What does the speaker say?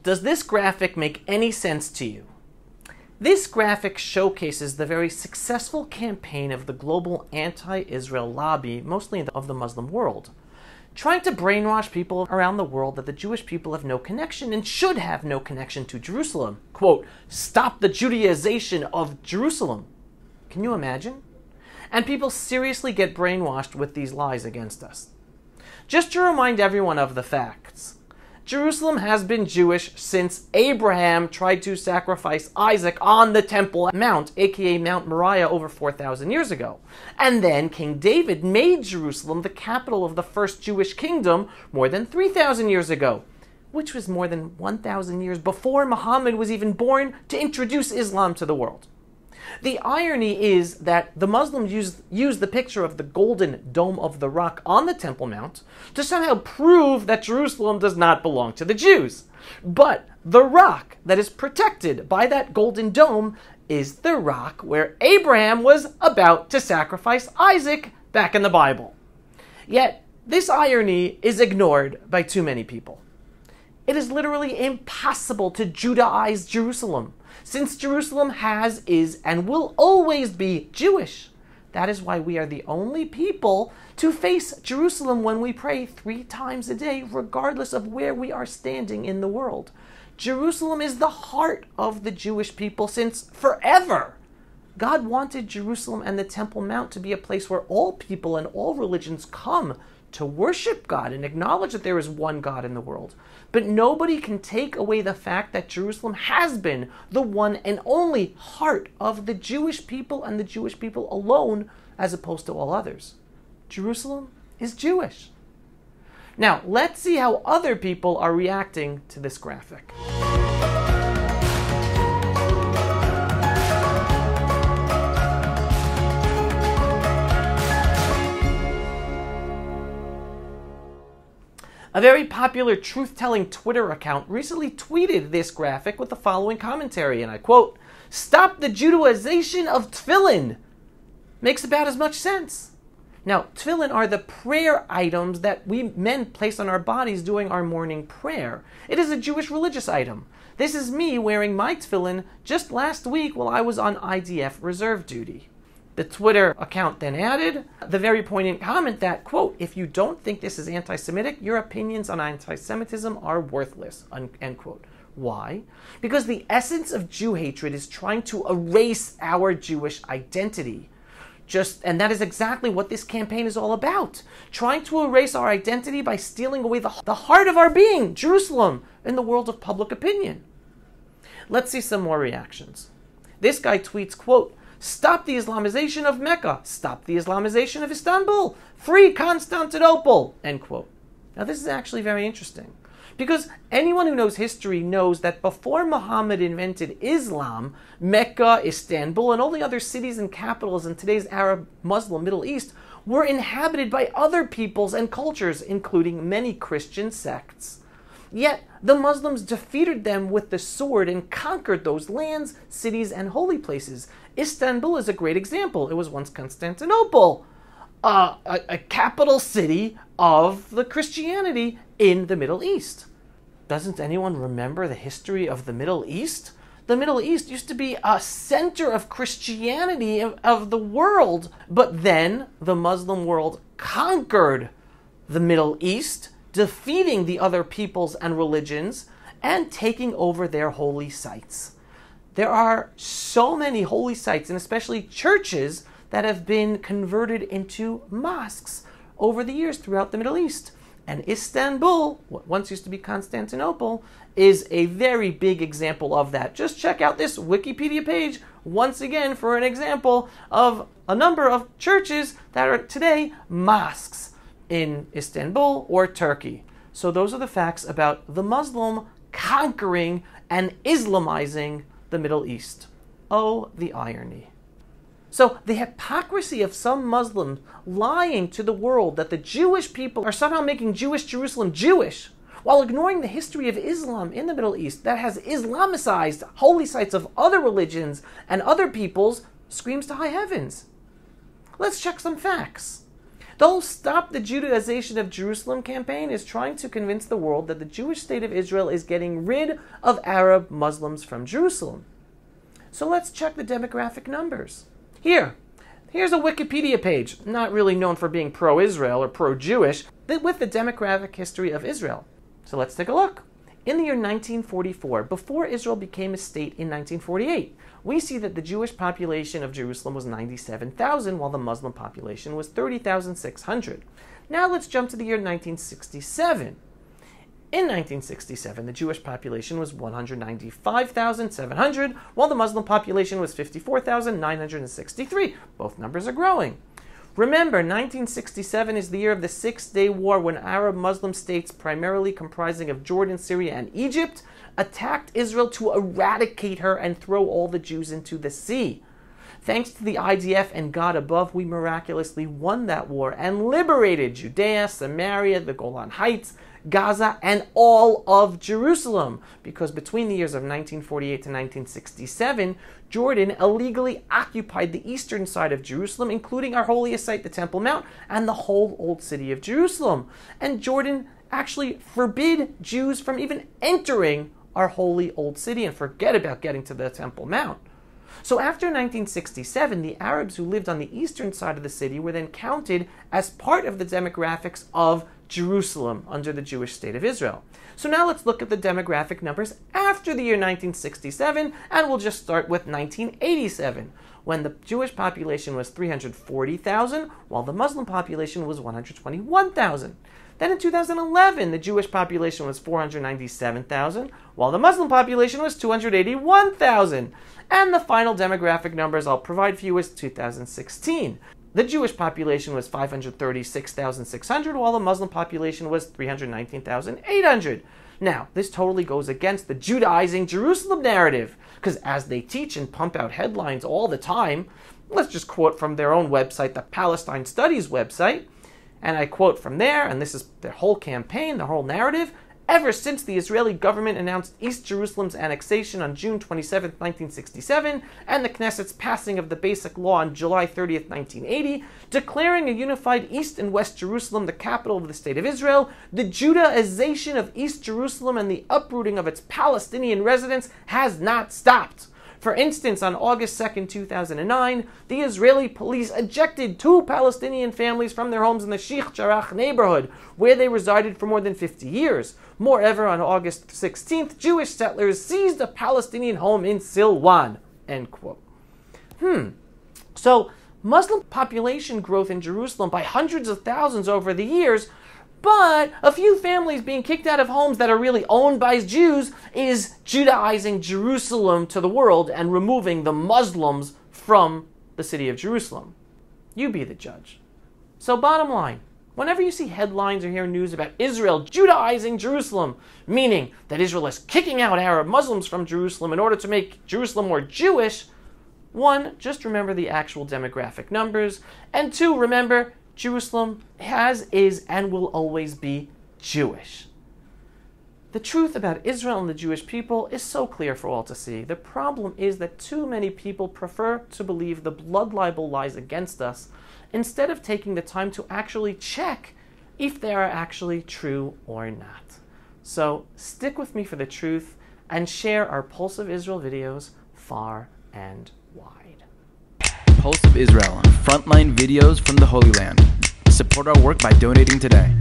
Does this graphic make any sense to you? This graphic showcases the very successful campaign of the global anti-Israel lobby, mostly of the Muslim world, trying to brainwash people around the world that the Jewish people have no connection and should have no connection to Jerusalem. Quote, stop the Judaization of Jerusalem. Can you imagine? And people seriously get brainwashed with these lies against us. Just to remind everyone of the facts, Jerusalem has been Jewish since Abraham tried to sacrifice Isaac on the Temple Mount, aka Mount Moriah, over 4,000 years ago. And then King David made Jerusalem the capital of the first Jewish kingdom more than 3,000 years ago, which was more than 1,000 years before Muhammad was even born to introduce Islam to the world. The irony is that the Muslims use the picture of the golden dome of the rock on the Temple Mount to somehow prove that Jerusalem does not belong to the Jews. But the rock that is protected by that golden dome is the rock where Abraham was about to sacrifice Isaac back in the Bible. Yet, this irony is ignored by too many people. It is literally impossible to Judaize Jerusalem, since Jerusalem is, and will always be Jewish. That is why we are the only people to face Jerusalem when we pray 3 times a day, regardless of where we are standing in the world. Jerusalem is the heart of the Jewish people since forever. God wanted Jerusalem and the Temple Mount to be a place where all people and all religions come to worship God and acknowledge that there is one God in the world. But nobody can take away the fact that Jerusalem has been the one and only heart of the Jewish people and the Jewish people alone, as opposed to all others. Jerusalem is Jewish. Now, let's see how other people are reacting to this graphic. A very popular truth-telling Twitter account recently tweeted this graphic with the following commentary, and I quote, "Stop the Judaization of tefillin." Makes about as much sense. Now, tefillin are the prayer items that we men place on our bodies during our morning prayer. It is a Jewish religious item. This is me wearing my tefillin just last week while I was on IDF reserve duty. The Twitter account then added the very poignant comment that, quote, "If you don't think this is anti-Semitic, your opinions on anti-Semitism are worthless," end quote. Why? Because the essence of Jew hatred is trying to erase our Jewish identity. And that is exactly what this campaign is all about. Trying to erase our identity by stealing away the heart of our being, Jerusalem, in the world of public opinion. Let's see some more reactions. This guy tweets, quote, "Stop the Islamization of Mecca. Stop the Islamization of Istanbul. Free Constantinople," end quote. Now this is actually very interesting, because anyone who knows history knows that before Muhammad invented Islam, Mecca, Istanbul, and all the other cities and capitals in today's Arab Muslim Middle East were inhabited by other peoples and cultures, including many Christian sects. Yet, the Muslims defeated them with the sword and conquered those lands, cities, and holy places. Istanbul is a great example. It was once Constantinople, a capital city of the Christianity in the Middle East. Doesn't anyone remember the history of the Middle East? The Middle East used to be a center of Christianity of the world, but then the Muslim world conquered the Middle East, defeating the other peoples and religions, and taking over their holy sites. There are so many holy sites, and especially churches, that have been converted into mosques over the years throughout the Middle East. And Istanbul, what once used to be Constantinople, is a very big example of that. Just check out this Wikipedia page once again for an example of a number of churches that are today mosques in Istanbul or Turkey. So those are the facts about the Muslim conquering and Islamizing the Middle East. Oh, the irony. So the hypocrisy of some Muslims lying to the world that the Jewish people are somehow making Jewish Jerusalem Jewish, while ignoring the history of Islam in the Middle East that has Islamicized holy sites of other religions and other peoples, screams to high heavens. Let's check some facts. The whole Stop the Judaization of Jerusalem campaign is trying to convince the world that the Jewish state of Israel is getting rid of Arab Muslims from Jerusalem. So let's check the demographic numbers. Here's a Wikipedia page, not really known for being pro-Israel or pro-Jewish, with the demographic history of Israel. So let's take a look. In the year 1944, before Israel became a state in 1948, we see that the Jewish population of Jerusalem was 97,000, while the Muslim population was 30,600. Now let's jump to the year 1967. In 1967, the Jewish population was 195,700, while the Muslim population was 54,963. Both numbers are growing. Remember, 1967 is the year of the Six-Day War, when Arab Muslim states, primarily comprising of Jordan, Syria, and Egypt, attacked Israel to eradicate her and throw all the Jews into the sea. Thanks to the IDF and God above, we miraculously won that war and liberated Judea, Samaria, the Golan Heights, Gaza, and all of Jerusalem, because between the years of 1948 to 1967, Jordan illegally occupied the eastern side of Jerusalem, including our holiest site, the Temple Mount, and the whole old city of Jerusalem. And Jordan actually forbid Jews from even entering our holy old city, and forget about getting to the Temple Mount. So after 1967, the Arabs who lived on the eastern side of the city were then counted as part of the demographics of Jerusalem under the Jewish state of Israel. So now let's look at the demographic numbers after the year 1967, and we'll just start with 1987, when the Jewish population was 340,000, while the Muslim population was 121,000. Then in 2011, the Jewish population was 497,000, while the Muslim population was 281,000. And the final demographic numbers I'll provide for you is 2016. The Jewish population was 536,600, while the Muslim population was 319,800. Now, this totally goes against the Judaizing Jerusalem narrative, because as they teach and pump out headlines all the time, let's just quote from their own website, the Palestine Studies website, and I quote from there, and this is their whole campaign, the whole narrative. Ever since the Israeli government announced East Jerusalem's annexation on June 27, 1967, and the Knesset's passing of the Basic Law on July 30, 1980, declaring a unified East and West Jerusalem the capital of the State of Israel, the Judaization of East Jerusalem and the uprooting of its Palestinian residents has not stopped. For instance, on August 2, 2009, the Israeli police ejected 2 Palestinian families from their homes in the Sheikh Jarrah neighborhood, where they resided for more than 50 years. Moreover, on August 16th, Jewish settlers seized a Palestinian home in Silwan. End quote. So, Muslim population growth in Jerusalem by hundreds of thousands over the years, but a few families being kicked out of homes that are really owned by Jews is Judaizing Jerusalem to the world and removing the Muslims from the city of Jerusalem. You be the judge. So bottom line, whenever you see headlines or hear news about Israel Judaizing Jerusalem, meaning that Israel is kicking out Arab Muslims from Jerusalem in order to make Jerusalem more Jewish, 1, just remember the actual demographic numbers, and 2, remember Jerusalem is, and will always be Jewish. The truth about Israel and the Jewish people is so clear for all to see. The problem is that too many people prefer to believe the blood libel lies against us instead of taking the time to actually check if they are actually true or not. So stick with me for the truth and share our Pulse of Israel videos far and wide. Pulse of Israel, frontline videos from the Holy Land. Support our work by donating today.